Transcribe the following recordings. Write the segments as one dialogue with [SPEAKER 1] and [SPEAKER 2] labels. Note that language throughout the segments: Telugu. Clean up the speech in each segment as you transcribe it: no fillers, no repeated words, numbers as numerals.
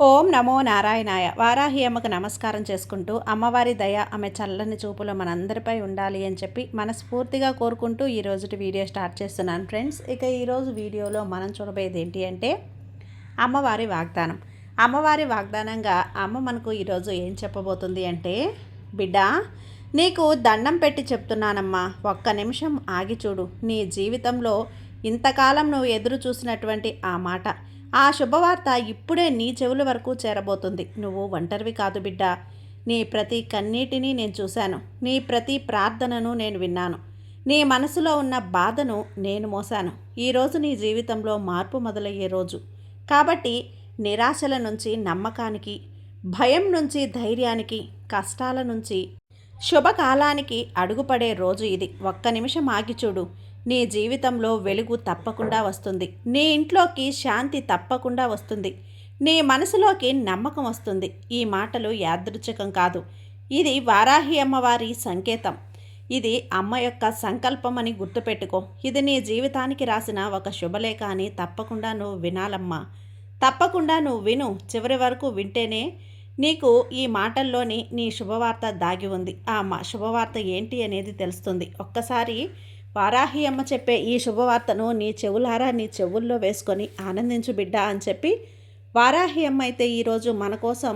[SPEAKER 1] ఓం నమో నారాయణాయ. వారాహి అమ్మకు నమస్కారం చేసుకుంటూ అమ్మవారి దయ ఆమె చల్లని చూపులో మనందరిపై ఉండాలి అని చెప్పి మనస్ఫూర్తిగా కోరుకుంటూ ఈ రోజుటి వీడియో స్టార్ట్ చేస్తున్నాను ఫ్రెండ్స్. ఇక ఈరోజు వీడియోలో మనం చూడబోయేది ఏంటి అంటే అమ్మవారి వాగ్దానం. అమ్మవారి వాగ్దానంగా అమ్మ మనకు ఈరోజు ఏం చెప్పబోతుంది అంటే, బిడ్డ నీకు దండం పెట్టి చెప్తున్నానమ్మా, ఒక్క నిమిషం ఆగి చూడు. నీ జీవితంలో ఇంతకాలం నువ్వు ఎదురు చూసినటువంటి ఆ మాట, ఆ శుభవార్త ఇప్పుడే నీ చెవుల వరకు చేరబోతుంది. నువ్వు ఒంటరివి కాదు బిడ్డ. నీ ప్రతి కన్నీటిని నేను చూశాను. నీ ప్రతి ప్రార్థనను నేను విన్నాను. నీ మనసులో ఉన్న బాధను నేను మోసాను. ఈరోజు నీ జీవితంలో మార్పు మొదలయ్యే రోజు. కాబట్టి నిరాశల నుంచి నమ్మకానికి, భయం నుంచి ధైర్యానికి, కష్టాల నుంచి శుభకాలానికి అడుగుపడే రోజు ఇది. ఒక్క నిమిషం ఆగి చూడు. నీ జీవితంలో వెలుగు తప్పకుండా వస్తుంది. నీ ఇంట్లోకి శాంతి తప్పకుండా వస్తుంది. నీ మనసులోకి నమ్మకం వస్తుంది. ఈ మాటలు యాదృచ్ఛికం కాదు. ఇది వారాహి అమ్మవారి సంకేతం. ఇది అమ్మ యొక్క సంకల్పం అని గుర్తుపెట్టుకో. ఇది నీ జీవితానికి రాసిన ఒక శుభలేఖ అని తప్పకుండా నువ్వు వినాలమ్మా. తప్పకుండా నువ్వు విను. చివరి వరకు వింటేనే నీకు ఈ మాటల్లోని నీ శుభవార్త దాగి ఉంది. ఆ శుభవార్త ఏంటి అనేది తెలుస్తుంది. ఒక్కసారి వారాహి అమ్మ చెప్పే ఈ శుభవార్తను నీ చెవులారా నీ చెవుల్లో వేసుకొని ఆనందించు బిడ్డ అని చెప్పి వారాహి అమ్మ అయితే ఈరోజు మన కోసం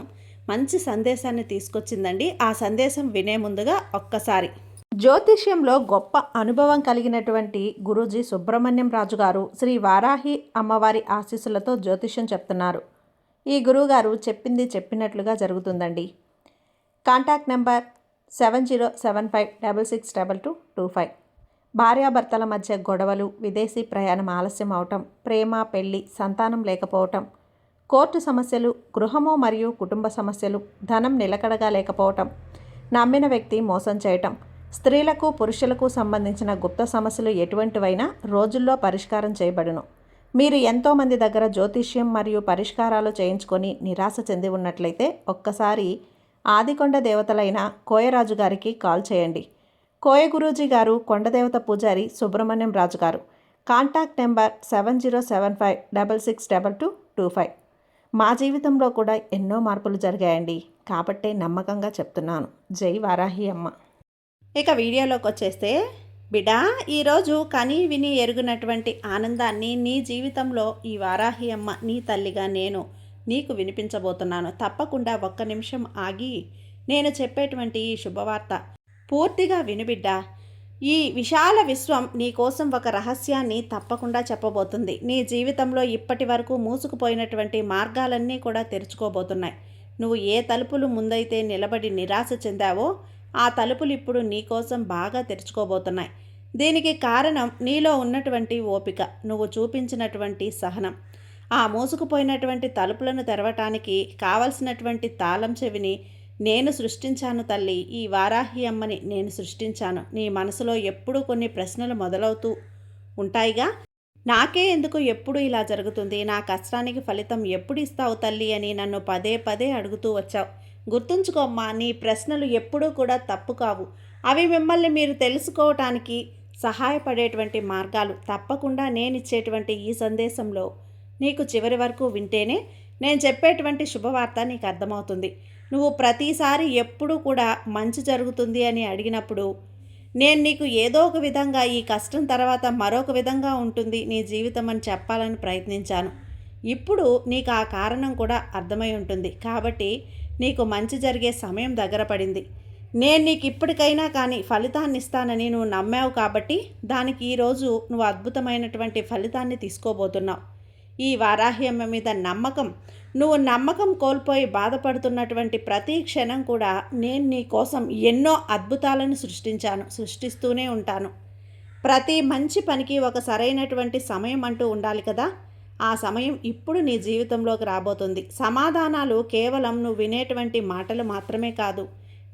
[SPEAKER 1] మంచి సందేశాన్ని తీసుకొచ్చిందండి. ఆ సందేశం వినే ముందుగా ఒక్కసారి జ్యోతిష్యంలో గొప్ప అనుభవం కలిగినటువంటి గురూజీ సుబ్రహ్మణ్యం రాజు గారు శ్రీ వారాహి అమ్మవారి ఆశీస్సులతో జ్యోతిష్యం చెప్తున్నారు. ఈ గురువుగారు చెప్పింది చెప్పినట్లుగా జరుగుతుందండి. Contact number 7075662225. భార్యాభర్తల మధ్య గొడవలు, విదేశీ ప్రయాణం ఆలస్యం అవటం, ప్రేమ, పెళ్లి, సంతానం లేకపోవటం, కోర్టు సమస్యలు, గృహము మరియు కుటుంబ సమస్యలు, ధనం నిలకడగా లేకపోవటం, నమ్మిన వ్యక్తి మోసం చేయటం, స్త్రీలకు పురుషులకు సంబంధించిన గుప్త సమస్యలు ఎటువంటివైనా రోజుల్లో పరిష్కారం చేయబడును. మీరు ఎంతోమంది దగ్గర జ్యోతిష్యం మరియు పరిష్కారాలు చేయించుకొని నిరాశ చెంది ఉన్నట్లయితే ఒక్కసారి ఆదికొండ దేవతలైన కోయరాజు గారికి కాల్ చేయండి. కోయ గురూజీ గారు కొండదేవత పూజారి సుబ్రహ్మణ్యం రాజు గారు. Contact number 7075662225. మా జీవితంలో కూడా ఎన్నో మార్పులు జరిగాయండి. కాబట్టే నమ్మకంగా చెప్తున్నాను. జై వారాహి అమ్మ. ఇక వీడియోలోకి వచ్చేస్తే, బిడా ఈరోజు కని విని ఎరుగునటువంటి ఆనందాన్ని నీ జీవితంలో ఈ వారాహి అమ్మ నీ తల్లిగా నేను నీకు వినిపించబోతున్నాను. తప్పకుండా ఒక్క నిమిషం ఆగి నేను చెప్పేటువంటి ఈ శుభవార్త పూర్తిగా వినుబిడ్డా. ఈ విశాల విశ్వం నీ కోసం ఒక రహస్యాన్ని తప్పకుండా చెప్పబోతుంది. నీ జీవితంలో ఇప్పటి వరకు మూసుకుపోయినటువంటి మార్గాలన్నీ కూడా తెరుచుకోబోతున్నాయి. నువ్వు ఏ తలుపులు ముందైతే నిలబడి నిరాశ చెందావో ఆ తలుపులు ఇప్పుడు నీ కోసం బాగా తెరుచుకోబోతున్నాయి. దీనికి కారణం నీలో ఉన్నటువంటి ఓపిక, నువ్వు చూపించినటువంటి సహనం. ఆ మూసుకుపోయినటువంటి తలుపులను తెరవటానికి కావలసినటువంటి తాళం చెవిని నేను సృష్టించాను తల్లి. ఈ వారాహి అమ్మని నేను సృష్టించాను. నీ మనసులో ఎప్పుడూ కొన్ని ప్రశ్నలు మొదలవుతూ ఉంటాయిగా, నాకే ఎందుకు ఎప్పుడు ఇలా జరుగుతుంది, నా కష్టానికి ఫలితం ఎప్పుడు ఇస్తావు తల్లి అని నన్ను పదే పదే అడుగుతూ వచ్చావు. గుర్తుంచుకోమ్మా, నీ ప్రశ్నలు ఎప్పుడూ కూడా తప్పు కావు. అవి మిమ్మల్ని మీరు తెలుసుకోవటానికి సహాయపడేటువంటి మార్గాలు. తప్పకుండా నేను ఇచ్చేటువంటి ఈ సందేశంలో నీకు చివరి వరకు వింటేనే నేను చెప్పేటువంటి శుభవార్త నీకు అర్థమవుతుంది. నువ్వు ప్రతిసారి ఎప్పుడూ కూడా మంచి జరుగుతుంది అని అడిగినప్పుడు నేను నీకు ఏదో ఒక విధంగా ఈ కష్టం తర్వాత మరొక విధంగా ఉంటుంది నీ జీవితం అని చెప్పాలని ప్రయత్నించాను. ఇప్పుడు నీకు ఆ కారణం కూడా అర్థమై ఉంటుంది. కాబట్టి నీకు మంచి జరిగే సమయం దగ్గర పడింది. నేను నీకు ఇప్పటికైనా కానీ ఫలితాన్ని ఇస్తానని నువ్వు నమ్మావు. కాబట్టి దానికి ఈరోజు నువ్వు అద్భుతమైనటువంటి ఫలితాన్ని తీసుకోబోతున్నావు. ఈ వారాహి అమ్మ మీద నమ్మకం, నువ్వు నమ్మకం కోల్పోయి బాధపడుతున్నటువంటి ప్రతి క్షణం కూడా నేను నీ కోసం ఎన్నో అద్భుతాలను సృష్టిస్తూనే ఉంటాను. ప్రతి మంచి పనికి ఒక సరైనటువంటి సమయం అంటూ ఉండాలి కదా. ఆ సమయం ఇప్పుడు నీ జీవితంలోకి రాబోతుంది. సమాధానాలు కేవలం నువ్వు వినేటువంటి మాటలు మాత్రమే కాదు,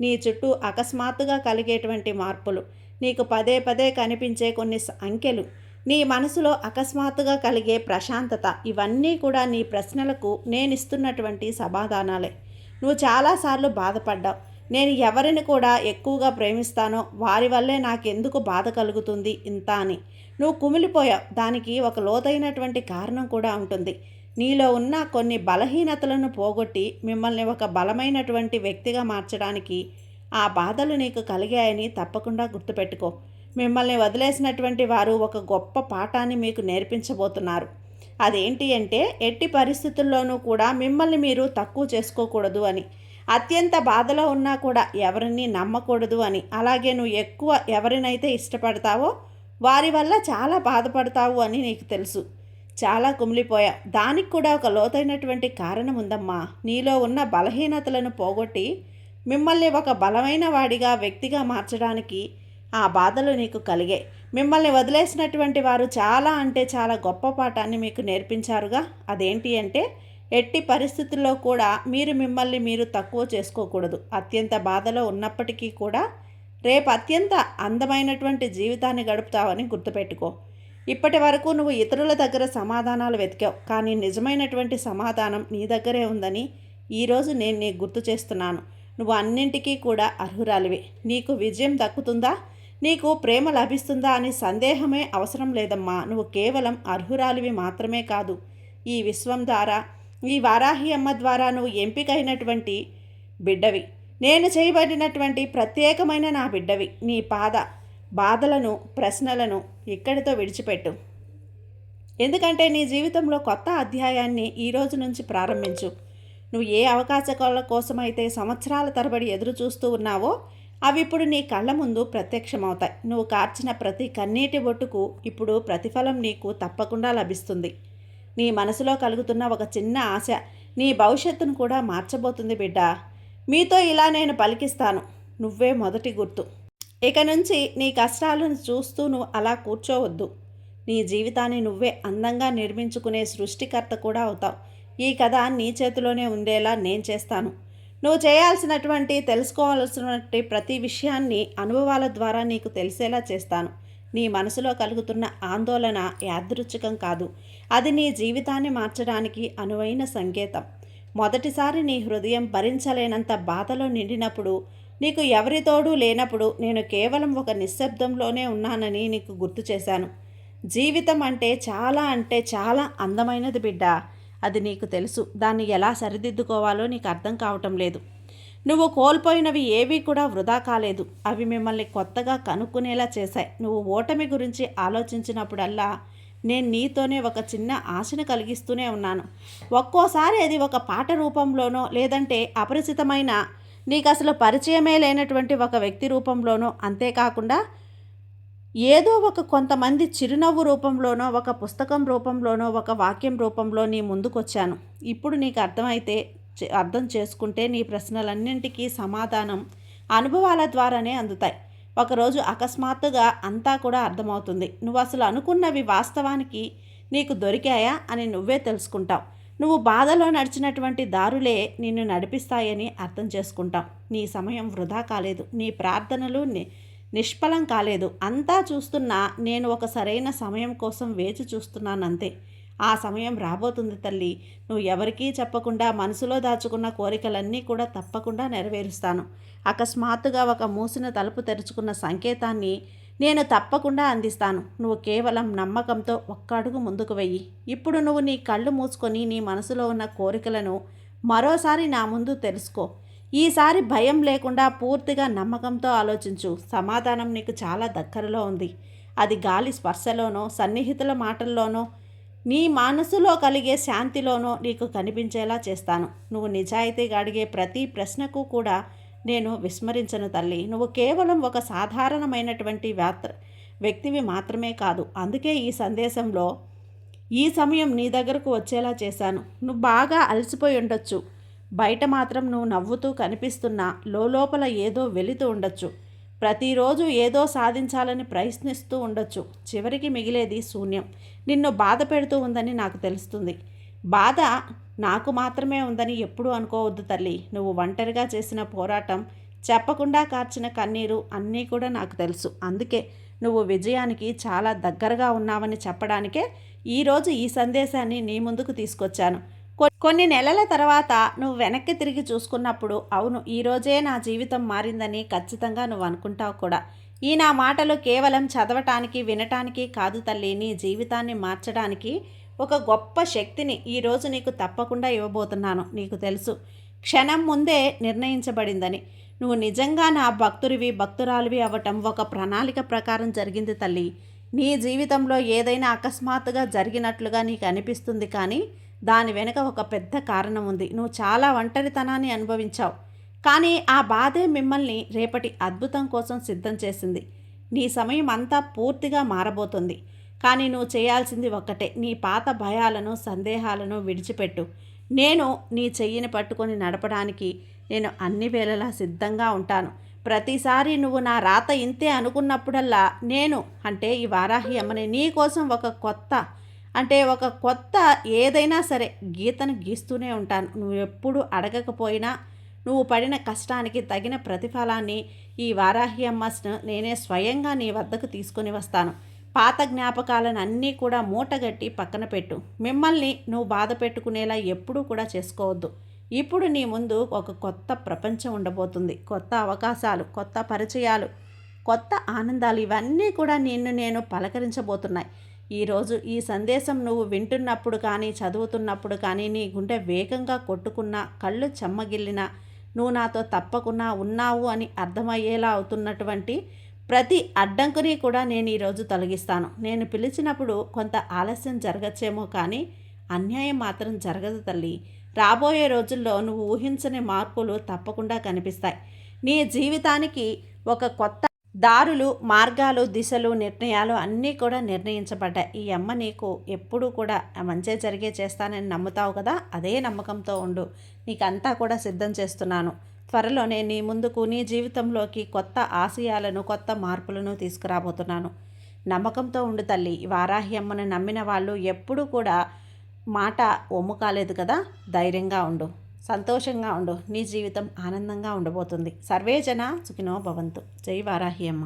[SPEAKER 1] నీ చుట్టూ అకస్మాత్తుగా కలిగేటువంటి మార్పులు, నీకు పదే పదే కనిపించే కొన్ని అంకెలు, నీ మనసులో అకస్మాత్తుగా కలిగే ప్రశాంతత, ఇవన్నీ కూడా నీ ప్రశ్నలకు నేను ఇస్తున్నటువంటి సమాధానాలే. నువ్వు చాలాసార్లు బాధపడ్డావు. నేను ఎవరిని కూడా ఎక్కువగా ప్రేమిస్తానో వారి వల్లే నాకెందుకు బాధ కలుగుతుంది ఇంత అని నువ్వు కుమిలిపోయావు. దానికి ఒక లోతైనటువంటి కారణం కూడా ఉంటుంది. నీలో ఉన్న కొన్ని బలహీనతలను పోగొట్టి మిమ్మల్ని ఒక బలమైనటువంటి వ్యక్తిగా మార్చడానికి ఆ బాధలు నీకు కలిగాయని తప్పకుండా గుర్తుపెట్టుకో. మిమ్మల్ని వదిలేసినటువంటి వారు ఒక గొప్ప పాఠాన్ని మీకు నేర్పించబోతున్నారు. అదేంటి అంటే, ఎట్టి పరిస్థితుల్లోనూ కూడా మిమ్మల్ని మీరు తక్కువ చేసుకోకూడదు అని, అత్యంత బాధలో ఉన్నా కూడా ఎవరిని నమ్మకూడదు అని, అలాగే నువ్వు ఎక్కువ ఎవరినైతే ఇష్టపడతావో వారి వల్ల చాలా బాధపడతావు అని నీకు తెలుసు. చాలా కుమిలిపోయావు. దానికి కూడా ఒక లోతైనటువంటి కారణం ఉందమ్మా. నీలో ఉన్న బలహీనతలను పోగొట్టి మిమ్మల్ని ఒక బలమైన వాడిగా వ్యక్తిగా మార్చడానికి ఆ బాధలు నీకు కలిగాయి. మిమ్మల్ని వదిలేసినటువంటి వారు చాలా అంటే చాలా గొప్ప పాఠాన్ని మీకు నేర్పించారుగా. అదేంటి అంటే, ఎట్టి పరిస్థితుల్లో కూడా మీరు మిమ్మల్ని మీరు తక్కువ చేసుకోకూడదు. అత్యంత బాధలో ఉన్నప్పటికీ కూడా రేపు అత్యంత అందమైనటువంటి జీవితాన్ని గడుపుతావని గుర్తుపెట్టుకో. ఇప్పటి వరకు నువ్వు ఇతరుల దగ్గర సమాధానాలు వెతికావు, కానీ నిజమైనటువంటి సమాధానం నీ దగ్గరే ఉందని ఈరోజు నేను నీకు గుర్తు చేస్తున్నాను. నువ్వు అన్నింటికీ కూడా అర్హురాలివే. నీకు విజయం దక్కుతుందా, నీకు ప్రేమ లభిస్తుందా అని సందేహమే అవసరం లేదమ్మా. నువ్వు కేవలం అర్హురాలివి మాత్రమే కాదు, ఈ విశ్వం ద్వారా, ఈ వారాహి అమ్మ ద్వారా నువ్వు ఎంపికైనటువంటి బిడ్డవి. నేను చేయబడినటువంటి ప్రత్యేకమైన నా బిడ్డవి. నీ బాధలను, ప్రశ్నలను ఇక్కడితో విడిచిపెట్టు. ఎందుకంటే నీ జీవితంలో కొత్త అధ్యాయాన్ని ఈరోజు నుంచి ప్రారంభించు. నువ్వు ఏ అవకాశాల కోసమైతే సంవత్సరాల తరబడి ఎదురు చూస్తూ ఉన్నావో అవి ఇప్పుడు నీ కళ్ళ ముందు ప్రత్యక్షమవుతాయి. నువ్వు కార్చిన ప్రతి కన్నీటి బొట్టుకు ఇప్పుడు ప్రతిఫలం నీకు తప్పకుండా లభిస్తుంది. నీ మనసులో కలుగుతున్న ఒక చిన్న ఆశ నీ భవిష్యత్తును కూడా మార్చబోతుంది బిడ్డ. మీతో ఇలా నేను పలికిస్తాను, నువ్వే మొదటి గుర్తు. ఇక నుంచి నీ కష్టాలను చూస్తూ నువ్వు అలా కూర్చోవద్దు. నీ జీవితాన్ని నువ్వే అందంగా నిర్మించుకునే సృష్టికర్త కూడా అవుతావు. ఈ కథ నీ చేతిలోనే ఉండేలా నేను చేస్తాను. నువ్వు చేయాల్సినటువంటి, తెలుసుకోవాల్సినటువంటి ప్రతి విషయాన్ని అనుభవాల ద్వారా నీకు తెలిసేలా చేస్తాను. నీ మనసులో కలుగుతున్న ఆందోళన యాదృచ్ఛికం కాదు, అది నీ జీవితాన్ని మార్చడానికి అనువైన సంకేతం. మొదటిసారి నీ హృదయం భరించలేనంత బాధలో నిండినప్పుడు, నీకు ఎవరి తోడు లేనప్పుడు నేను కేవలం ఒక నిశ్శబ్దంలోనే ఉన్నానని నీకు గుర్తు చేశాను. జీవితం అంటే చాలా అందమైనది బిడ్డ. అది నీకు తెలుసు. దాన్ని ఎలా సరిదిద్దుకోవాలో నీకు అర్థం కావటం లేదు. నువ్వు కోల్పోయినవి ఏవీ కూడా వృధా కాలేదు. అవి మిమ్మల్ని కొత్తగా కనుక్కునేలా చేశాయి. నువ్వు ఓటమి గురించి ఆలోచించినప్పుడల్లా నేను నీతోనే ఒక చిన్న ఆశను కలిగిస్తూనే ఉన్నాను. ఒక్కోసారి అది ఒక పాట రూపంలోనో, లేదంటే అపరిచితమైన, నీకు అసలు పరిచయమే లేనటువంటి ఒక వ్యక్తి రూపంలోనో, అంతేకాకుండా ఏదో ఒక కొంతమంది చిరునవ్వు రూపంలోనో, ఒక పుస్తకం రూపంలోనో, ఒక వాక్యం రూపంలో నీ ముందుకొచ్చాను. ఇప్పుడు నీకు అర్థం చేసుకుంటే నీ ప్రశ్నలన్నింటికీ సమాధానం అనుభవాల ద్వారానే అందుతాయి. ఒకరోజు అకస్మాత్తుగా అంతా కూడా అర్థమవుతుంది. నువ్వు అసలు అనుకున్నవి వాస్తవానికి నీకు దొరికాయా అని నువ్వే తెలుసుకుంటావు. నువ్వు బాధలో నడిచినటువంటి దారులే నిన్ను నడిపిస్తాయని అర్థం చేసుకుంటావు. నీ సమయం వృధా కాలేదు. నీ ప్రార్థనలు నిష్ఫలం కాలేదు. అంతా చూస్తున్నా నేను ఒక సరైన సమయం కోసం వేచి చూస్తున్నానంతే. ఆ సమయం రాబోతుంది తల్లి. నువ్వు ఎవరికీ చెప్పకుండా మనసులో దాచుకున్న కోరికలన్నీ కూడా తప్పకుండా నెరవేరుస్తాను. అకస్మాత్తుగా ఒక మూసిన తలుపు తెరుచుకున్న సంకేతాన్ని నేను తప్పకుండా అందిస్తాను. నువ్వు కేవలం నమ్మకంతో ఒక్క అడుగు ముందుకు వెయ్యి. ఇప్పుడు నువ్వు నీ కళ్ళు మూసుకొని నీ మనసులో ఉన్న కోరికలను మరోసారి నా ముందు తెలుసుకో. ఈసారి భయం లేకుండా పూర్తిగా నమ్మకంతో ఆలోచించు. సమాధానం నీకు చాలా దగ్గరలో ఉంది. అది గాలి స్పర్శలోనో, సన్నిహితుల మాటల్లోనో, నీ మనసులో కలిగే శాంతిలోనో నీకు కనిపించేలా చేస్తాను. నువ్వు నిజాయితీగా అడిగే ప్రతి ప్రశ్నకు కూడా నేను విస్మరించను తల్లి. నువ్వు కేవలం ఒక సాధారణమైనటువంటి వ్యక్తివి మాత్రమే కాదు. అందుకే ఈ సందేశంలో ఈ సమయం నీ దగ్గరకు వచ్చేలా చేశాను. నువ్వు బాగా అలసిపోయి ఉండొచ్చు. బయట మాత్రం నువ్వు నవ్వుతూ కనిపిస్తున్నా లోపల ఏదో వెళుతూ ఉండొచ్చు. ప్రతిరోజు ఏదో సాధించాలని ప్రయత్నిస్తూ ఉండొచ్చు. చివరికి మిగిలేది శూన్యం. నిన్ను బాధ పెడుతూ ఉందని నాకు తెలుస్తుంది. బాధ నాకు మాత్రమే ఉందని ఎప్పుడూ అనుకోవద్దు తల్లి. నువ్వు ఒంటరిగా చేసిన పోరాటం, చెప్పకుండా కార్చిన కన్నీరు అన్నీ కూడా నాకు తెలుసు. అందుకే నువ్వు విజయానికి చాలా దగ్గరగా ఉన్నావని చెప్పడానికే ఈరోజు ఈ సందేశాన్ని నీ ముందుకు తీసుకొచ్చాను. కొన్ని నెలల తర్వాత నువ్వు వెనక్కి తిరిగి చూసుకున్నప్పుడు, అవును, ఈరోజే నా జీవితం మారిందని ఖచ్చితంగా నువ్వు అనుకుంటావు కూడా. ఈ నా మాటలు కేవలం చదవటానికి, వినటానికి కాదు తల్లి, నీ జీవితాన్ని మార్చడానికి ఒక గొప్ప శక్తిని ఈరోజు నీకు తప్పకుండా ఇవ్వబోతున్నాను. నీకు తెలుసు, క్షణం ముందే నిర్ణయించబడిందని. నువ్వు నిజంగా నా భక్తుడివి, భక్తురాలివి అవ్వటం ఒక ప్రణాళిక ప్రకారం జరిగింది తల్లి. నీ జీవితంలో ఏదైనా అకస్మాత్తుగా జరిగినట్లుగా నీకు అనిపిస్తుంది, కానీ దాని వెనుక ఒక పెద్ద కారణం ఉంది. నువ్వు చాలా ఒంటరితనాన్ని అనుభవించావు, కానీ ఆ బాధే మిమ్మల్ని రేపటి అద్భుతం కోసం సిద్ధం చేసింది. నీ సమయం అంతా పూర్తిగా మారబోతుంది. కానీ నువ్వు చేయాల్సింది ఒక్కటే, నీ పాత భయాలను, సందేహాలను విడిచిపెట్టు. నేను నీ చెయ్యిని పట్టుకొని నడపడానికి నేను అన్ని వేళలా సిద్ధంగా ఉంటాను. ప్రతిసారి నువ్వు నా రాత ఇంతే అనుకున్నప్పుడల్లా నేను, అంటే ఈ వారాహి అమ్మని, నీ కోసం ఒక కొత్త ఏదైనా సరే గీతను గీస్తూనే ఉంటాను. నువ్వు ఎప్పుడు అడగకపోయినా నువ్వు పడిన కష్టానికి తగిన ప్రతిఫలాన్ని ఈ వారాహి అమ్మను నేనే స్వయంగా నీ వద్దకు తీసుకొని వస్తాను. పాత జ్ఞాపకాలను అన్నీ కూడా మూటగట్టి పక్కన పెట్టు. మిమ్మల్ని నువ్వు బాధ పెట్టుకునేలా ఎప్పుడూ కూడా చేసుకోవద్దు. ఇప్పుడు నీ ముందు ఒక కొత్త ప్రపంచం ఉండబోతుంది. కొత్త అవకాశాలు, కొత్త పరిచయాలు, కొత్త ఆనందాలు, ఇవన్నీ కూడా నేను పలకరించబోతున్నాయి. ఈరోజు ఈ సందేశం నువ్వు వింటున్నప్పుడు కానీ, చదువుతున్నప్పుడు కానీ నీ గుండె వేగంగా కొట్టుకున్నా, కళ్ళు చెమ్మగిల్లినా, నువ్వు నాతో తప్పకుండా ఉన్నావు అని అర్థమయ్యేలా అవుతున్నటువంటి ప్రతి అడ్డంకుని కూడా నేను ఈరోజు తొలగిస్తాను. నేను పిలిచినప్పుడు కొంత ఆలస్యం జరగచ్చేమో, కానీ అన్యాయం మాత్రం జరగదు తల్లి. రాబోయే రోజుల్లో నువ్వు ఊహించని మార్పులు తప్పకుండా కనిపిస్తాయి. నీ జీవితానికి ఒక కొత్త దారులు, మార్గాలు, దిశలు, నిర్ణయాలు అన్నీ కూడా నిర్ణయించబడ్డాయి. ఈ అమ్మ నీకు ఎప్పుడూ కూడా మంచే జరిగే చేస్తానని నమ్ముతావు కదా, అదే నమ్మకంతో ఉండు. నీకంతా కూడా సిద్ధం చేస్తున్నాను. త్వరలోనే నీ ముందుకు, నీ జీవితంలోకి కొత్త ఆశయాలను, కొత్త మార్పులను తీసుకురాబోతున్నాను. నమ్మకంతో ఉండు తల్లి. వారాహి అమ్మను నమ్మిన వాళ్ళు ఎప్పుడూ కూడా మాట ఒమ్ము కాలేదు కదా. ధైర్యంగా ఉండు, సంతోషంగా ఉండు. నీ జీవితం ఆనందంగా ఉండబోతుంది. సర్వేజన సుఖినో భవంతు. జై వారాహి అమ్మ.